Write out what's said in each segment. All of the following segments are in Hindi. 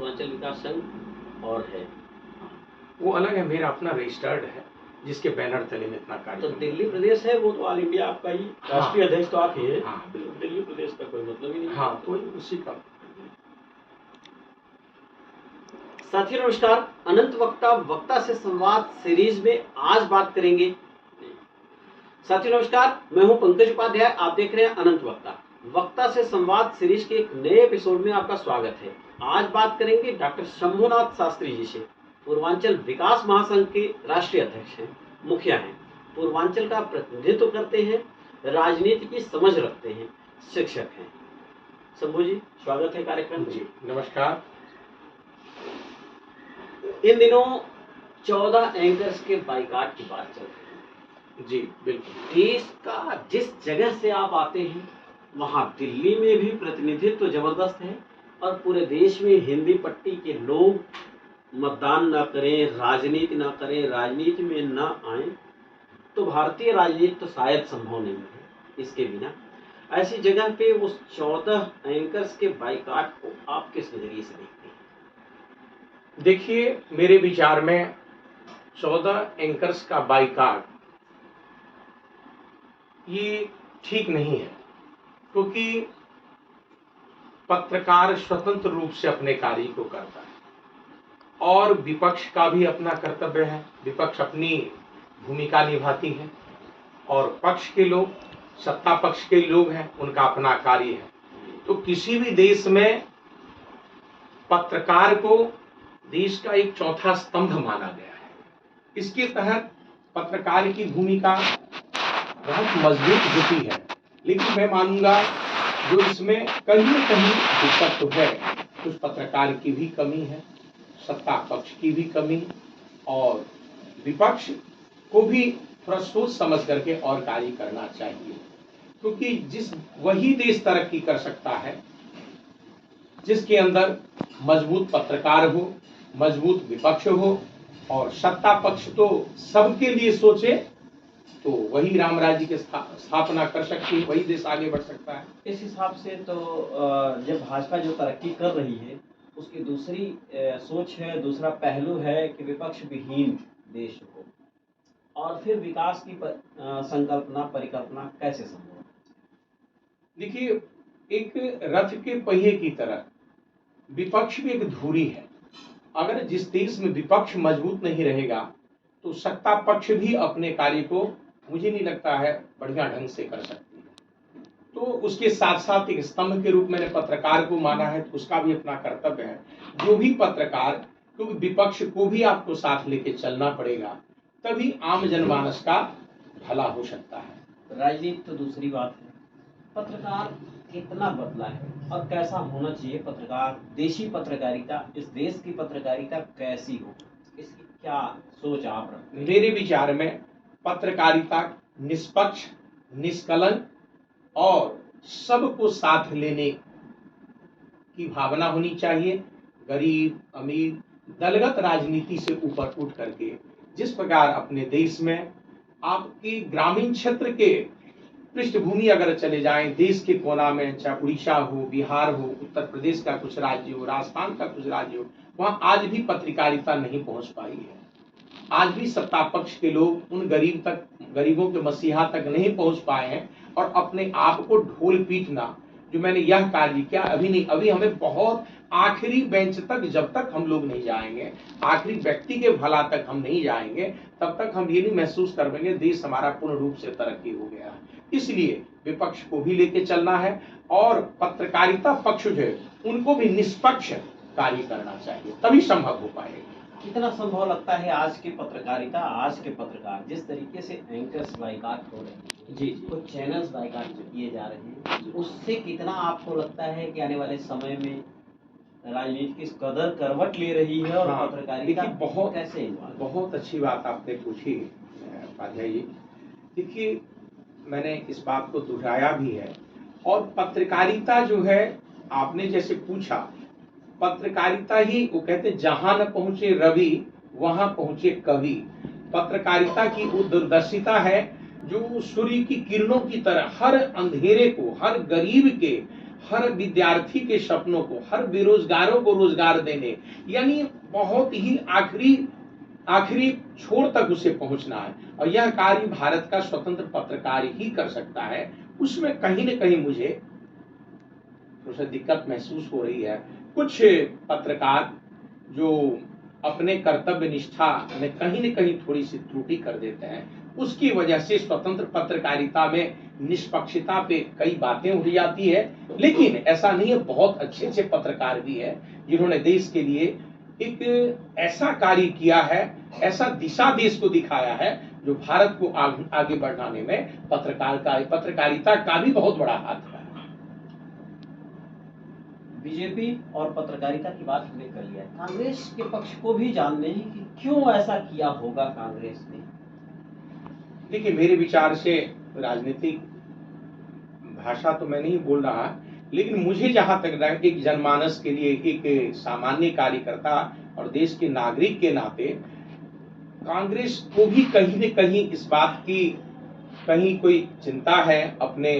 पूर्वांचल विकास संघ और है। वो अलग है, मेरा अपना रजिस्टर्ड है जिसके बैनर तले में इतना कार्य। तो दिल्ली प्रदेश है वो तो ऑल इंडिया आपका ही राष्ट्रीय अध्यक्ष तो आप ही हैं। हाँ बिल्कुल। दिल्ली प्रदेश का कोई मतलब ही नहीं। हाँ तो उसी का। साथियों नमस्कार, अनंत वक्ता वक्ता से संवाद सीरीज में आज बात करेंगे। साथियों नमस्कार, मैं हूं पंकज उपाध्याय, आप देख रहे हैं अनंत वक्ता वक्ता से संवाद सीरीज के एक नए एपिसोड में आपका स्वागत है। आज बात करेंगे डॉक्टर शंभुनाथ शास्त्री जी से। पूर्वांचल विकास महासंघ के राष्ट्रीय अध्यक्ष हैं, मुखिया हैं, पूर्वांचल का प्रतिनिधित्व करते हैं, राजनीति की समझ रखते हैं, शिक्षक हैं। शंभू जी स्वागत है कार्यक्रम में। जी नमस्कार। इन दिनों 14 एंकर्स के बाइकाट की बात चल रही है। जी बिल्कुल। देश का जिस जगह से आप आते हैं वहां दिल्ली में भी प्रतिनिधित्व जबरदस्त है और पूरे देश में हिंदी पट्टी के लोग मतदान ना करें, राजनीति ना करें, राजनीति में ना आए तो भारतीय राजनीति तो शायद संभव नहीं है इसके बिना। ऐसी जगह पे उस 14 एंकर्स के बाइकाट को आप किस नजरिए से देखते हैं? देखिए, मेरे विचार में 14 एंकर्स का बाइकाट ये ठीक नहीं है, क्योंकि पत्रकार स्वतंत्र रूप से अपने कार्य को करता है और विपक्ष का भी अपना कर्तव्य है। विपक्ष अपनी भूमिका निभाती है और पक्ष के लोग, सत्ता पक्ष के लोग हैं, उनका अपना कार्य है। तो किसी भी देश में पत्रकार को देश का एक चौथा स्तंभ माना गया है। इसके तहत पत्रकार की भूमिका बहुत मजबूत होती है, लेकिन मैं मानूंगा जो इसमें कहीं न कहीं दिक्कत तो है, कुछ पत्रकार की भी कमी है, सत्ता पक्ष की भी कमी, और विपक्ष को भी थोड़ा सोच समझ करके और कार्य करना चाहिए। क्योंकि वही देश तरक्की कर सकता है जिसके अंदर मजबूत पत्रकार हो, मजबूत विपक्ष हो और सत्ता पक्ष तो सबके लिए सोचे, तो वही राम राज्य की स्थापना कर सकती है, वही देश आगे बढ़ सकता है। इस हिसाब से तो जब भाजपा जो तरक्की कर रही है उसकी दूसरी सोच है, दूसरा पहलू है कि विपक्ष विहीन देश हो, और फिर विकास की संकल्पना परिकल्पना कैसे संभव है? देखिए, एक रथ के पहिए की तरह विपक्ष भी एक धुरी है। अगर जिस देश में विपक्ष मजबूत नहीं रहेगा तो सत्ता पक्ष भी अपने कार्य को, मुझे नहीं लगता है, बढ़िया ढंग से कर सकती है। तो उसके साथ साथ एक स्तंभ के रूप में मैंने पत्रकार को माना है, तो उसका भी अपना कर्तव्य है। जो भी पत्रकार, क्योंकि विपक्ष को भी आपको साथ लेके चलना पड़ेगा, तभी आम जनमानस का भला हो सकता है। राजनीति तो दूसरी बात है, पत्रकार कितना बदला है और कैसा होना चाहिए पत्रकार? देशी पत्रकारिता, इस देश की पत्रकारिता कैसी हो, इसकी क्या सोच आप रखते हैं? मेरे विचार में पत्रकारिता निष्पक्ष, निष्कलंक और सबको साथ लेने की भावना होनी चाहिए। गरीब अमीर दलगत राजनीति से ऊपर उठ करके, जिस प्रकार अपने देश में आपके ग्रामीण क्षेत्र के पृष्ठभूमि अगर चले जाएं, देश के कोना में, चाहे उड़ीसा हो, बिहार हो, उत्तर प्रदेश का कुछ राज्य हो, राजस्थान का कुछ राज्य हो, वहां आज भी पत्रकारिता नहीं पहुंच पाई है। आज भी सत्ता पक्ष के लोग उन गरीबों के मसीहा तक नहीं पहुंच पाए हैं और अपने आप को ढोल पीटना, जो मैंने यह कार्य किया, अभी नहीं, अभी हमें बहुत आखिरी बेंच तक जब तक हम लोग नहीं जाएंगे, आखिरी व्यक्ति के भला तक हम नहीं जाएंगे, तब तक हम ये नहीं महसूस कर पाएंगे देश हमारा पूर्ण रूप से तरक्की हो गया है। इसलिए विपक्ष को भी लेके चलना है और पत्रकारिता पक्ष जो है उनको भी निष्पक्ष कार्य करना चाहिए, तभी संभव हो पाएगा। कितना संभव लगता है आज की पत्रकारिता, आज के पत्रकार जिस तरीके से एंकर्स बाइकाट हो रहे हैं, जी कुछ चैनल्स बाइकाट जो किए जा रहे हैं, उससे कितना आपको लगता है कि आने वाले समय में राजनीति की कदर करवट ले रही है और पत्रकारिता बहुत कैसे? बहुत अच्छी बात आपने पूछी उपाध्याय जी। देखिए, मैंने इस बात को दोहराया भी है, और पत्रकारिता जो है, आपने जैसे पूछा, पत्रकारिता ही, वो कहते जहां न पहुंचे रवि वहां पहुंचे कवि। पत्रकारिता की वो दूरदर्शिता है जो सूर्य की किरणों की तरह हर अंधेरे को, हर गरीब के, हर विद्यार्थी के सपनों को, हर बेरोजगारों को रोजगार देने, यानी बहुत ही आखिरी आखिरी छोर तक उसे पहुंचना है। और यह कार्य भारत का स्वतंत्र पत्रकार ही कर सकता है। उसमें कहीं न कहीं मुझे थोड़ा सा दिक्कत महसूस हो रही है। कुछ पत्रकार जो अपने कर्तव्य निष्ठा में कहीं न कहीं थोड़ी सी त्रुटि कर देते हैं, उसकी वजह से स्वतंत्र पत्रकारिता में निष्पक्षता पे कई बातें उठ जाती है। लेकिन ऐसा नहीं है, बहुत अच्छे अच्छे पत्रकार भी है जिन्होंने देश के लिए एक ऐसा कार्य किया है, ऐसा दिशा देश को दिखाया है, जो भारत को आगे बढ़ाने में पत्रकारिता का भी बहुत बड़ा हाथ है। बीजेपी और पत्रकारिता की बात हमने कर लिया है, कांग्रेस के पक्ष को भी जानने हैं कि क्यों ऐसा किया होगा कांग्रेस ने। देखिए, मेरे विचार से राजनीतिक भाषा तो मैं नहीं बोल रहा, लेकिन मुझे जहां तक एक जनमानस के लिए, एक सामान्य कार्यकर्ता और देश के नागरिक के नाते, कांग्रेस को भी कहीं न कहीं इस बात की कहीं कोई चिंता है अपने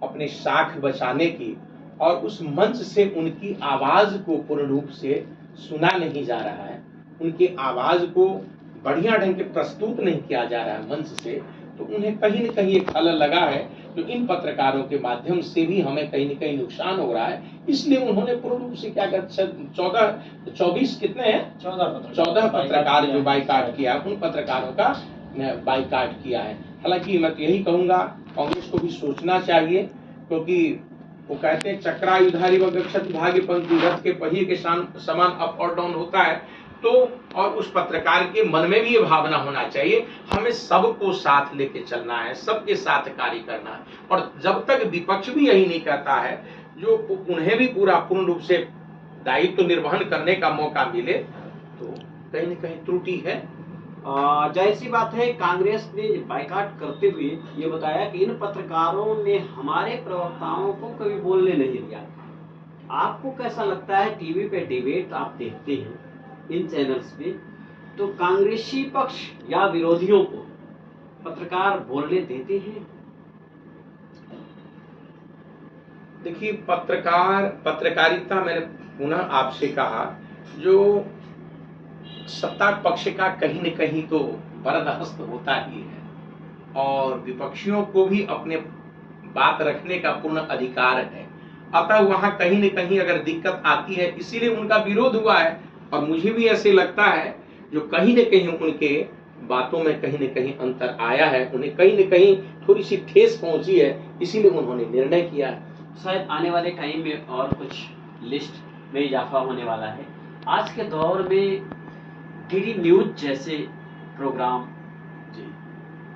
अपने साख बचाने की, और उस मंच से उनकी आवाज को पूर्ण रूप से सुना नहीं जा रहा है, उनकी आवाज को बढ़िया ढंग से प्रस्तुत नहीं किया जा रहा है मंच से। तो उन्हें कहीं न कहीं एक खलल लगा है, जो इन पत्रकारों के माध्यम से भी हमें कहीं न कहीं नुकसान हो रहा है। इसलिए उन्होंने पूर्ण रूप से क्या कहते 24 कितने हैं, 14 पत्रकार जो बाइकाट किया, उन पत्रकारों का बाइकाट किया है। हालांकि मैं तो यही कहूंगा, कांग्रेस को भी सोचना चाहिए, क्योंकि वो कहते हैं चक्रायुधारी व गच्छति भाग्य पंक्ति, रथ के पहिए के समान अप और डाउन होता है। तो और उस पत्रकार के मन में भी ये भावना होना चाहिए, हमें सबको साथ लेके चलना है, सबके साथ कार्य करना है। और जब तक विपक्ष भी यही नहीं कहता है, जो उन्हें भी पूर्ण रूप से दायित्व निर्वहन करने का मौका मिले, तो कहीं न कहीं त्रुटि है। जाहिर सी बात है, कांग्रेस ने बाइकाट करते हुए ये बताया कि इन पत्रकारों ने हमारे प्रवक्ताओं को कभी बोलने नहीं दिया। आपको कैसा लगता है, टीवी पे डिबेट आप देखते हैं इन चैनल्स पे, तो कांग्रेसी पक्ष या विरोधियों को पत्रकार बोलने देते हैं? देखिए, पत्रकारिता, मैंने पुनः आपसे कहा, जो सत्ता पक्ष का कहीं न कहीं तो बर्दाश्त होता ही है, और विपक्षियों को भी अपने बात रखने का पूर्ण अधिकार है। अतः वहां कहीं न कहीं अगर दिक्कत आती है, इसीलिए उनका विरोध हुआ है। और मुझे भी ऐसे लगता है, जो कहीं न कहीं उनके बातों में कहीं न कहीं अंतर आया है, उन्हें कहीं न कहीं थोड़ी सी ठेस पहुंची है, इसीलिए उन्होंने निर्णय किया है। शायद आने वाले टाइम में और कुछ लिस्ट में इजाफा होने वाला है। आज के दौर में डीडी न्यूज जैसे प्रोग्राम, जी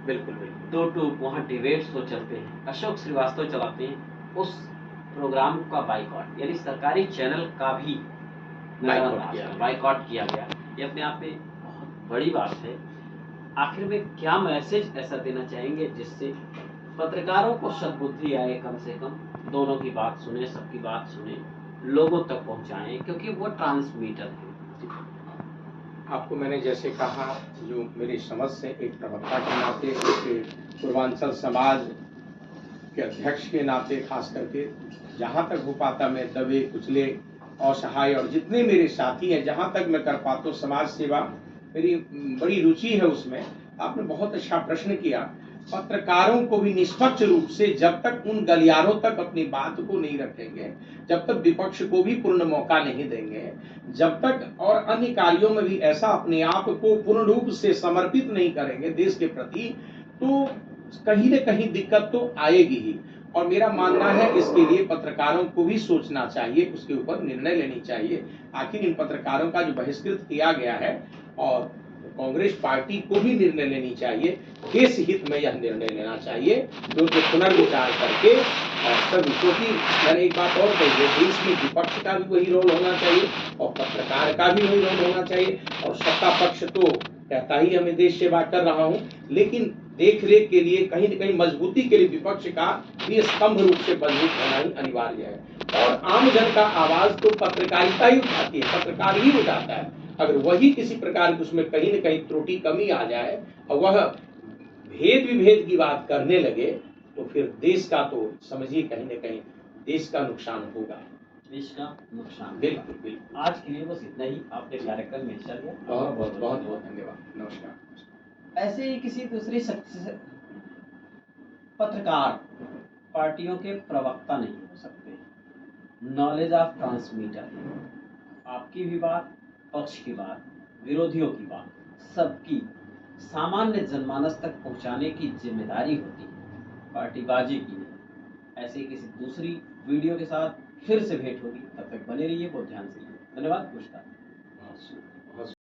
बिल्कुल बिल्कुल, दो टू वहाँ डिबेट्स तो चलते हैं, अशोक श्रीवास्तव चलाते हैं, उस प्रोग्राम का बाइकॉट, यानी सरकारी चैनल का भी बाइकॉट किया गया। ये अपने आप में बहुत बड़ी बात है। आखिर में क्या मैसेज ऐसा देना चाहेंगे जिससे पत्रकारों को सद्बुद्धि आए, कम से कम दोनों की बात सुने, सबकी बात सुने, लोगों तक पहुंचाएं, क्योंकि वो ट्रांसमीटर है। आपको मैंने जैसे कहा, जो मेरी समझ से एक प्रवक्ता के नाते, एक पूर्वांचल समाज के अध्यक्ष के नाते, खास करके जहाँ तक हो पाता मैं दबे कुचले असहाय और जितने मेरे साथी हैं, जहाँ तक मैं कर पाता हूँ समाज सेवा, मेरी बड़ी रुचि है उसमें। आपने बहुत अच्छा प्रश्न किया। पत्रकारों को भी निष्पक्ष रूप से जब तक उन गलियारों तक अपनी बात को नहीं रखेंगे, जब तक विपक्ष को भी पूर्ण मौका नहीं देंगे, जब तक और अन्य कार्यों में भी ऐसा अपने आप को पूर्ण रूप से समर्पित नहीं करेंगे देश के प्रति, तो कहीं न कहीं दिक्कत तो आएगी ही। और मेरा मानना है, इसके लिए पत्रकारों को भी सोचना चाहिए, उसके ऊपर निर्णय लेनी चाहिए। आखिर इन पत्रकारों का जो बहिष्कृत किया गया है, और कांग्रेस पार्टी को भी निर्णय लेनी चाहिए, देश हित में यह निर्णय लेना चाहिए, जो पुनर्विचार करके सब, क्योंकि मैंने एक बात और कही है, देश में विपक्ष का भी वही रोल होना चाहिए और पत्रकार का भी वही रोल होना चाहिए। और सत्ता पक्ष तो कहता ही हमें देश सेवा कर रहा हूँ, लेकिन देख रेख के लिए कहीं न कहीं मजबूती के लिए विपक्ष का भी स्तंभ रूप से मजबूत होना ही अनिवार्य है। और आम जन का आवाज तो पत्रकारिता ही उठाती है, पत्रकार ही उठाता है। अगर वही किसी प्रकार की उसमें कहीं न कहीं त्रुटि कमी आ जाए और वह भेद विभेद की बात करने लगे, तो फिर देश का तो समझिए कहीं न कहीं देश का नुकसान होगा। देश का नुकसान। बिल्कुल बिल्कुल। आज के लिए बस इतना ही। आपने कार्यक्रम में हिस्सा लिया, बहुत बहुत बहुत बहुत धन्यवाद। नमस्कार। ऐसे ही किसी दूसरी शख्स से पत्रकार पार्टियों के प्रवक्ता नहीं हो सकते, नॉलेज ऑफ ट्रांसमीटर है। आपकी भी बात, पक्ष की बात, विरोधियों की बात, सबकी सामान्य जनमानस तक पहुंचाने की जिम्मेदारी होती है, पार्टीबाजी की नहीं। ऐसे किसी दूसरी वीडियो के साथ फिर से भेंट होगी, तब तक बने रहिए, बहुत ध्यान से रहिए। धन्यवाद, नमस्कार।